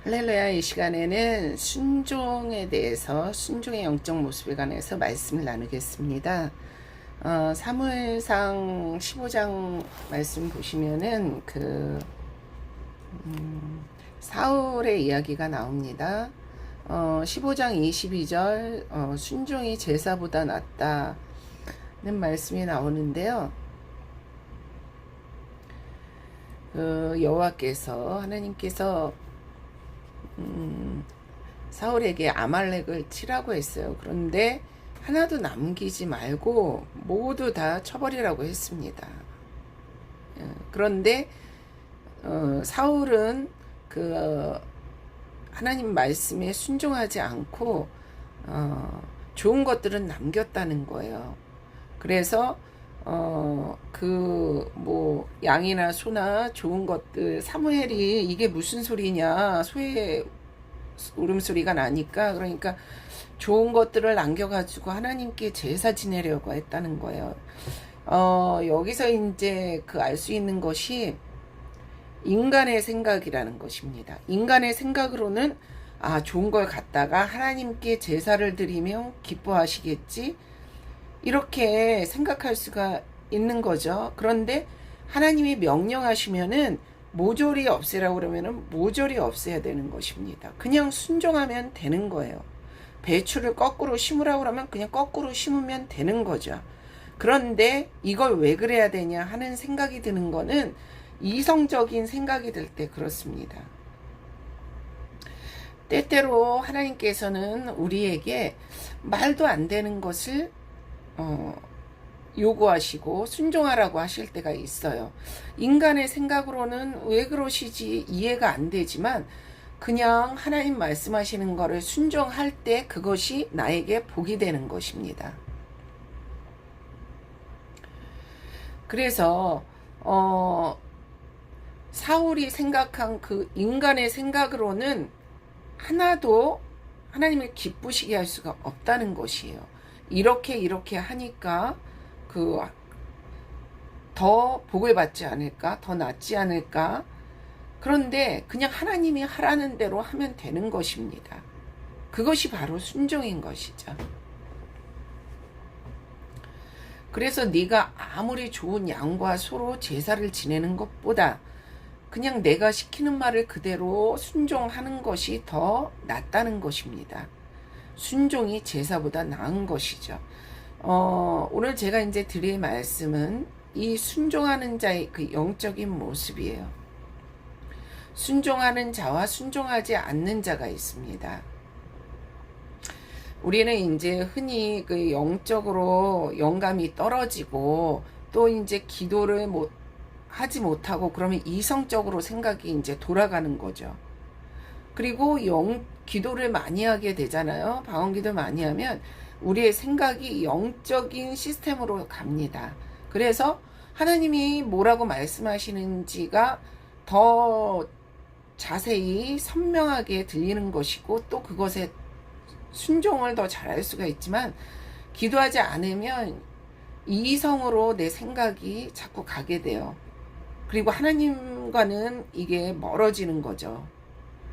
할렐루야. 이 시간에는 순종에 대해서, 순종의 영적 모습에 관해서 말씀을 나누겠습니다. 사무엘상 15장 말씀 보시면은 사울의 이야기가 나옵니다. 15장 22절 순종이 제사보다 낫다는 말씀이 나오는데요. 여호와께서, 하나님께서 사울에게 아말렉을 치라고 했어요. 그런데 하나도 남기지 말고 모두 다 쳐버리라고 했습니다. 그런데 사울은 하나님 말씀에 순종하지 않고 좋은 것들은 남겼다는 거예요. 그래서 양이나 소나 좋은 것들, 사무엘이 이게 무슨 소리냐, 소의 울음소리가 나니까, 그러니까 좋은 것들을 남겨가지고 하나님께 제사 지내려고 했다는 거예요. 여기서 이제 알 수 있는 것이 인간의 생각이라는 것입니다. 인간의 생각으로는 좋은 걸 갖다가 하나님께 제사를 드리면 기뻐하시겠지, 이렇게 생각할 수가 있는 거죠. 그런데 하나님이 명령하시면은 모조리 없애라고 그러면은 모조리 없애야 되는 것입니다. 그냥 순종하면 되는 거예요. 배추를 거꾸로 심으라고 그러면 그냥 거꾸로 심으면 되는 거죠. 그런데 이걸 왜 그래야 되냐 하는 생각이 드는 거는 이성적인 생각이 들 때 그렇습니다. 때때로 하나님께서는 우리에게 말도 안 되는 것을 요구하시고 순종하라고 하실 때가 있어요. 인간의 생각으로는 왜 그러시지 이해가 안 되지만 그냥 하나님 말씀하시는 거를 순종할 때 그것이 나에게 복이 되는 것입니다. 그래서 사울이 생각한 그 인간의 생각으로는 하나도 하나님을 기쁘시게 할 수가 없다는 것이에요. 이렇게 하니까 더 복을 받지 않을까? 더 낫지 않을까? 그런데 그냥 하나님이 하라는 대로 하면 되는 것입니다. 그것이 바로 순종인 것이죠. 그래서 네가 아무리 좋은 양과 소로 제사를 지내는 것보다 그냥 내가 시키는 말을 그대로 순종하는 것이 더 낫다는 것입니다. 순종이 제사보다 나은 것이죠. 오늘 제가 이제 드릴 말씀은 이 순종하는 자의 그 영적인 모습이에요. 순종하는 자와 순종하지 않는 자가 있습니다. 우리는 이제 흔히 영적으로 영감이 떨어지고 또 이제 기도를 하지 못하고 그러면 이성적으로 생각이 이제 돌아가는 거죠. 그리고 기도를 많이 하게 되잖아요. 방언기도 많이 하면 우리의 생각이 영적인 시스템으로 갑니다. 그래서 하나님이 뭐라고 말씀하시는지가 더 자세히 선명하게 들리는 것이고 또 그것에 순종을 더 잘할 수가 있지만 기도하지 않으면 이성으로 내 생각이 자꾸 가게 돼요. 그리고 하나님과는 이게 멀어지는 거죠.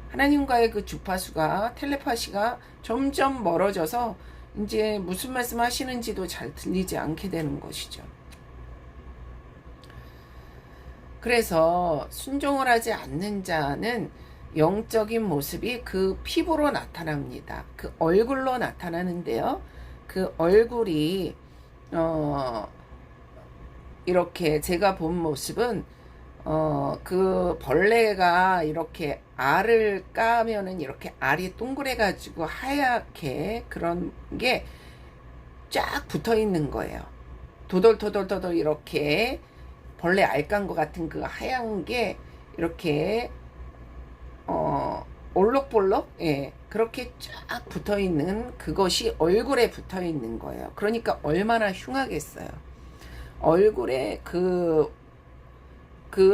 하나님과의 그 주파수가, 텔레파시가 점점 멀어져서 이제 무슨 말씀 하시는지도 잘 들리지 않게 되는 것이죠. 그래서 순종을 하지 않는 자는 영적인 모습이 그 피부로 나타납니다. 그 얼굴로 나타나는데요. 그 얼굴이 이렇게 제가 본 모습은 그 벌레가 이렇게 알을 까면은 이렇게 알이 동그래가지고 하얗게 그런 게 쫙 붙어 있는 거예요. 도돌도돌도돌 이렇게 벌레 알 깐 것 같은 그 하얀 게 이렇게 올록볼록, 그렇게 쫙 붙어 있는 그것이 얼굴에 붙어 있는 거예요. 그러니까 얼마나 흉하겠어요. 얼굴에 그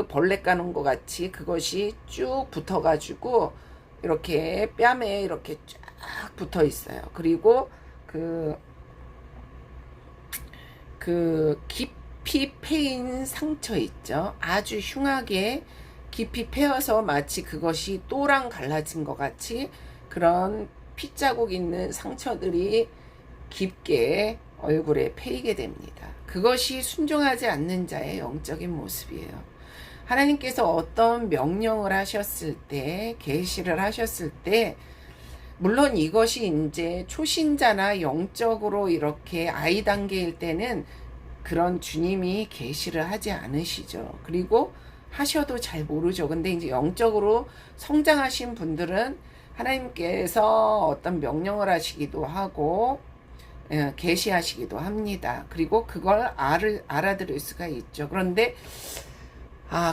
벌레 까는 것 같이 그것이 쭉 붙어가지고 이렇게 뺨에 이렇게 쫙 붙어 있어요. 그리고 깊이 패인 상처 있죠. 아주 흉하게 깊이 패여서 마치 그것이 또랑 갈라진 것 같이 그런 핏자국 있는 상처들이 깊게 얼굴에 패이게 됩니다. 그것이 순종하지 않는 자의 영적인 모습이에요. 하나님께서 어떤 명령을 하셨을 때, 계시를 하셨을 때, 물론 이것이 이제 초신자나 영적으로 이렇게 아이 단계일 때는 그런 주님이 계시를 하지 않으시죠. 그리고 하셔도 잘 모르죠. 근데 이제 영적으로 성장하신 분들은 하나님께서 어떤 명령을 하시기도 하고 계시하시기도 합니다. 그리고 그걸 알아들을 수가 있죠. 그런데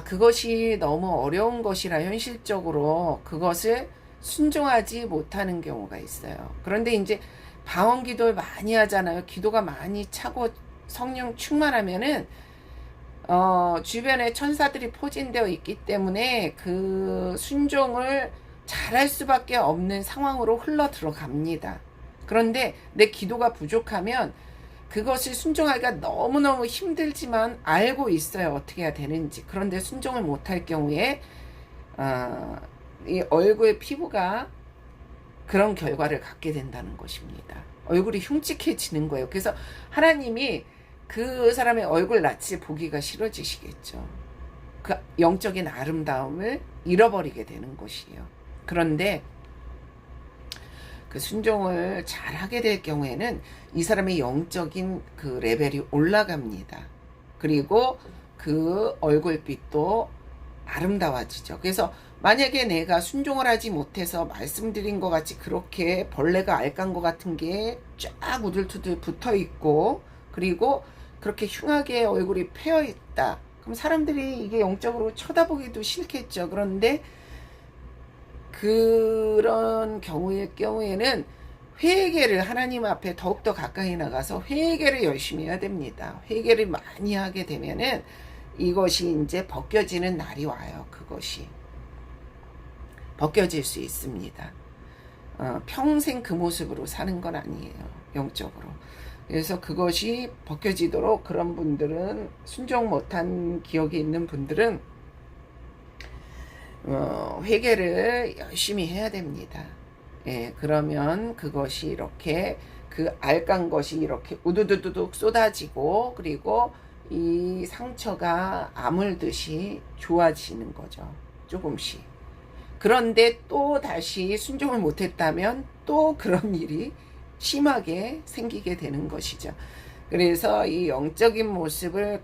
그것이 너무 어려운 것이라 현실적으로 그것을 순종하지 못하는 경우가 있어요. 그런데 이제 방언 기도를 많이 하잖아요. 기도가 많이 차고 성령 충만하면은 주변에 천사들이 포진되어 있기 때문에 그 순종을 잘할 수밖에 없는 상황으로 흘러 들어갑니다. 그런데 내 기도가 부족하면 그것을 순종하기가 너무너무 힘들지만 알고 있어요. 어떻게 해야 되는지. 그런데 순종을 못할 경우에 이 얼굴 피부가 그런 결과를 갖게 된다는 것입니다. 얼굴이 흉측해지는 거예요. 그래서 하나님이 그 사람의 얼굴 낯을 보기가 싫어지시겠죠. 그 영적인 아름다움을 잃어버리게 되는 것이에요. 그런데 그 순종을 잘 하게 될 경우에는 이 사람의 영적인 그 레벨이 올라갑니다. 그리고 그 얼굴빛도 아름다워지죠. 그래서 만약에 내가 순종을 하지 못해서 말씀드린 것 같이 그렇게 벌레가 알깐 것 같은 게 쫙 우들투들 붙어 있고 그리고 그렇게 흉하게 얼굴이 패여 있다. 그럼 사람들이 이게 영적으로 쳐다보기도 싫겠죠. 그런데 그런 경우에는 회개를 하나님 앞에 더욱더 가까이 나가서 회개를 열심히 해야 됩니다. 회개를 많이 하게 되면은 이것이 이제 벗겨지는 날이 와요. 그것이 벗겨질 수 있습니다. 평생 그 모습으로 사는 건 아니에요. 영적으로. 그래서 그것이 벗겨지도록 그런 분들은 순종 못한 기억이 있는 분들은 회개를 열심히 해야 됩니다. 예, 그러면 그것이 이렇게 그 알간 것이 이렇게 우두두둑 쏟아지고 그리고 이 상처가 아물듯이 좋아지는 거죠. 조금씩. 그런데 또 다시 순종을 못했다면 또 그런 일이 심하게 생기게 되는 것이죠. 그래서 이 영적인 모습을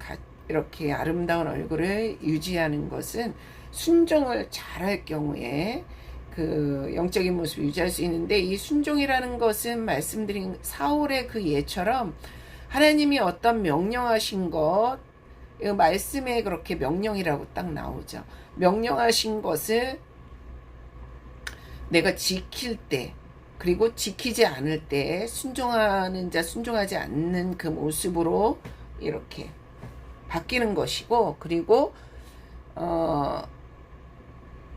이렇게 아름다운 얼굴을 유지하는 것은 순종을 잘할 경우에 그 영적인 모습을 유지할 수 있는데 이 순종이라는 것은 말씀드린 사울의 그 예처럼 하나님이 어떤 명령하신 것 말씀에 그렇게 명령이라고 딱 나오죠. 명령하신 것을 내가 지킬 때 그리고 지키지 않을 때 순종하는 자 순종하지 않는 그 모습으로 이렇게 바뀌는 것이고 그리고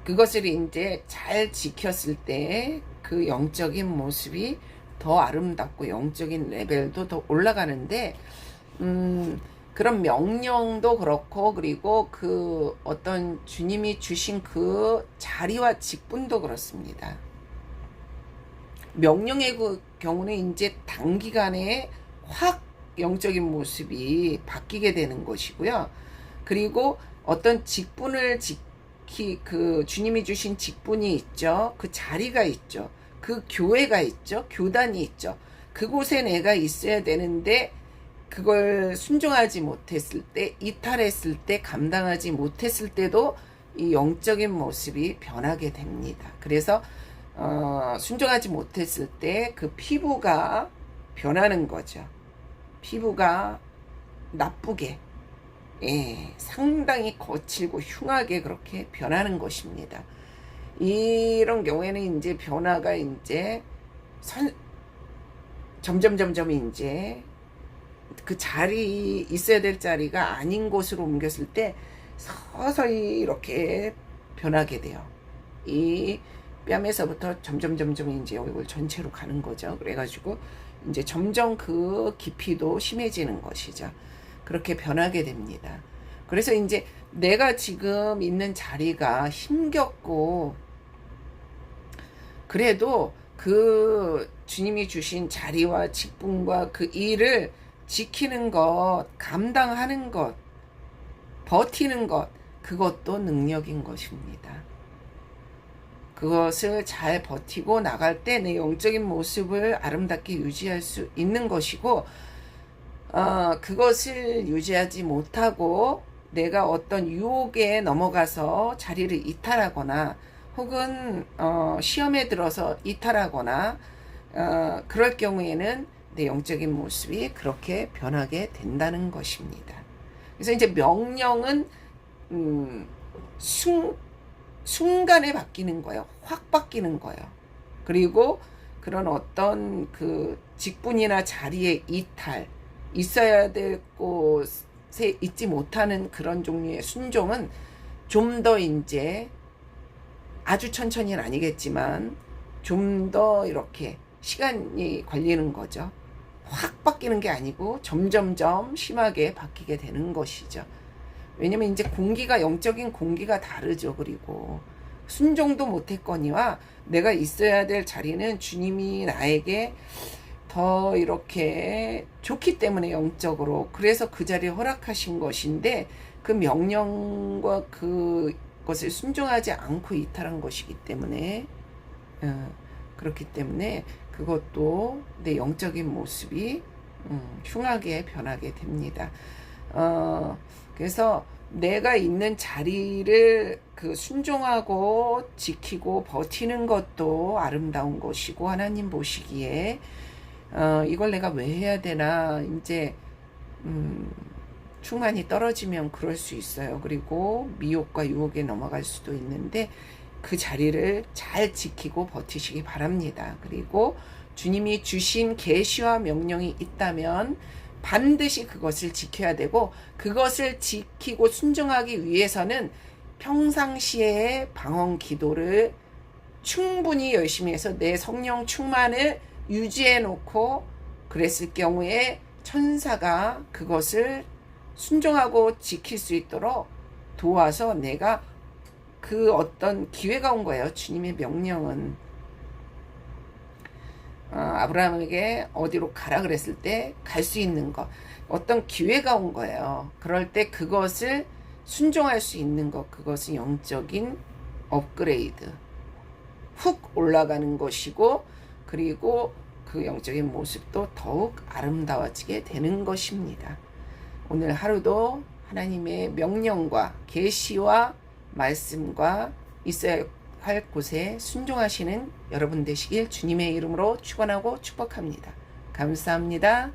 그것을 이제 잘 지켰을 때 그 영적인 모습이 더 아름답고 영적인 레벨도 더 올라가는데 그런 명령도 그렇고 그리고 그 어떤 주님이 주신 그 자리와 직분도 그렇습니다. 명령의 그 경우는 이제 단기간에 확 영적인 모습이 바뀌게 되는 것이고요. 그리고 어떤 직분을 그 주님이 주신 직분이 있죠. 그 자리가 있죠. 그 교회가 있죠. 교단이 있죠. 그곳에 내가 있어야 되는데 그걸 순종하지 못했을 때, 이탈했을 때, 감당하지 못했을 때도 이 영적인 모습이 변하게 됩니다. 그래서 순종하지 못했을 때 그 피부가 변하는 거죠. 피부가 나쁘게 상당히 거칠고 흉하게 그렇게 변하는 것입니다. 이런 경우에는 이제 변화가 이제 점점 이제 그 있어야 될 자리가 아닌 곳으로 옮겼을 때 서서히 이렇게 변하게 돼요. 이 뺨에서부터 점점 이제 얼굴 전체로 가는 거죠. 그래가지고 이제 점점 그 깊이도 심해지는 것이죠. 그렇게 변하게 됩니다. 그래서 이제 내가 지금 있는 자리가 힘겹고 그래도 그 주님이 주신 자리와 직분과 그 일을 지키는 것, 감당하는 것, 버티는 것, 그것도 능력인 것입니다. 그것을 잘 버티고 나갈 때 내 영적인 모습을 아름답게 유지할 수 있는 것이고, 그것을 유지하지 못하고 내가 어떤 유혹에 넘어가서 자리를 이탈하거나 혹은 시험에 들어서 이탈하거나 그럴 경우에는 내 영적인 모습이 그렇게 변하게 된다는 것입니다. 그래서 이제 명령은 순간에 바뀌는 거예요. 확 바뀌는 거예요. 그리고 그런 어떤 그 직분이나 자리의 이탈, 있어야 될 곳에 있지 못하는 그런 종류의 순종은 좀 더 이제 아주 천천히는 아니겠지만 좀 더 이렇게 시간이 걸리는 거죠. 확 바뀌는 게 아니고 점점점 심하게 바뀌게 되는 것이죠. 왜냐면 이제 공기가, 영적인 공기가 다르죠. 그리고 순종도 못했거니와 내가 있어야 될 자리는 주님이 나에게 더 이렇게 좋기 때문에 영적으로, 그래서 그 자리에 허락하신 것인데 그 명령과 그것을 순종하지 않고 이탈한 것이기 때문에 그렇기 때문에 그것도 내 영적인 모습이 흉하게 변하게 됩니다. 그래서 내가 있는 자리를 그 순종하고 지키고 버티는 것도 아름다운 것이고, 하나님 보시기에 이걸 내가 왜 해야 되나, 이제 충만이 떨어지면 그럴 수 있어요. 그리고 미혹과 유혹에 넘어갈 수도 있는데 그 자리를 잘 지키고 버티시기 바랍니다. 그리고 주님이 주신 계시와 명령이 있다면 반드시 그것을 지켜야 되고, 그것을 지키고 순종하기 위해서는 평상시에 방언 기도를 충분히 열심히 해서 내 성령 충만을 유지해 놓고, 그랬을 경우에 천사가 그것을 순종하고 지킬 수 있도록 도와서 내가 그 어떤 기회가 온 거예요. 주님의 명령은 아브라함에게 어디로 가라 그랬을 때 갈 수 있는 것, 어떤 기회가 온 거예요. 그럴 때 그것을 순종할 수 있는 것, 그것은 영적인 업그레이드, 훅 올라가는 것이고, 그리고 그 영적인 모습도 더욱 아름다워지게 되는 것입니다. 오늘 하루도 하나님의 명령과 계시와 말씀과 있어야 할 곳에 순종하시는 여러분 되시길 주님의 이름으로 축원하고 축복합니다. 감사합니다.